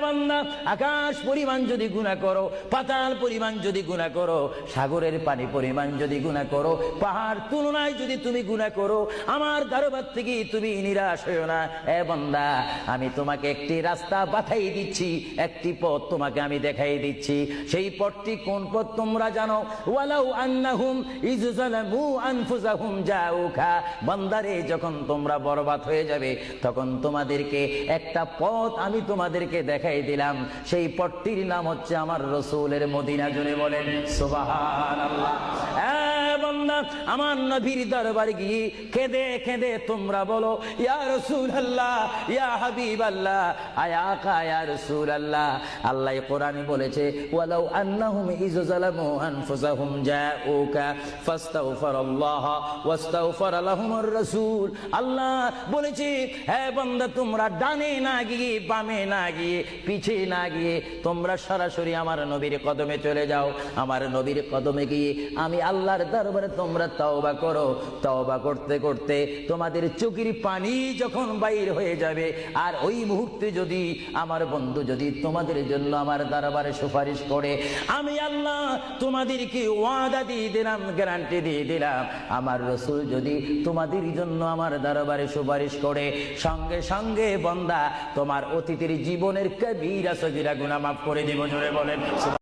বান্দা, আকাশ পরিমাণ যদি গুনাহ করো, পাতাল পরিমাণ যদি গুনাহ করো, সাগরের পানি পরিমাণ যদি গুনাহ করো, পাহাড় তুলনায় যদি তুমি গুনাহ করো, আমার দরবার থেকে তুমি নিরাশ হইও না। এ বান্দা, আমি তোমাকে একটি রাস্তা বাতাই দিচ্ছি, একটি পথ তোমাকে আমি দেখাই দিচ্ছি। সেই পথটি কোন পথ তোমরা জানো? ওয়ালাউ আন্নাহুম ইযযালামু আনফুসাহুম জাউকা। বান্দারে, যখন তোমরা বরবাদ হয়ে যাবে, তখন তোমাদেরকে একটা পথ আমি তোমাদেরকে দেখাই দিলাম। সেই পথটির নাম হচ্ছে আমার রাসূলের মদিনা। জোরে বলেন সুবহানাল্লাহ। বান্দা, আমার নবীর দরবারে গিয়ে কেঁদে কেঁদে তোমরা বলো, ইয়া রাসূলুল্লাহ, ইয়া হাবিবাল্লাহ, আয়া আকা ইয়া রাসূলুল্লাহ। আল্লাহ কোরআনে বলেছে, ওয়ালাউ আন্নাহুম ইযযালামু আনফুসাহুম জাউকা ফাস্তাগফিরুল্লাহ ওয়াস্তাগফার লাহুমুর রাসূল। আল্লাহ বলেছে, হে বান্দা, তোমরা ডানে না গিয়ে, বামে না গিয়ে, পিছে না গিয়ে তোমরা সরাসরি আমার নবীর কদমে চলে যাও। আমার নবীর কদমে গিয়ে আমি আল্লাহর দরবারে তোমরা তওবা করো। তওবা করতে করতে তোমাদের চোখের পানি যখন বাইর হয়ে যাবে, আর ওই মুহূর্তে যদি আমার বন্ধু যদি তোমাদের জন্য আমার দরবারে সুপারিশ করে, আমি আল্লাহ তোমাদেরকে ওয়াদা দিয়ে দিলাম, গ্যারান্টি দিয়ে দিলাম, আমার রাসূল যদি তোমাদের জন্য আমার দরবারে সুপারিশ করে, সঙ্গে সঙ্গে বান্দা তোমার অতীতের জীবনের কবিরা সগীরা গুনাহ মাফ করে দিব। জোরে বলেন।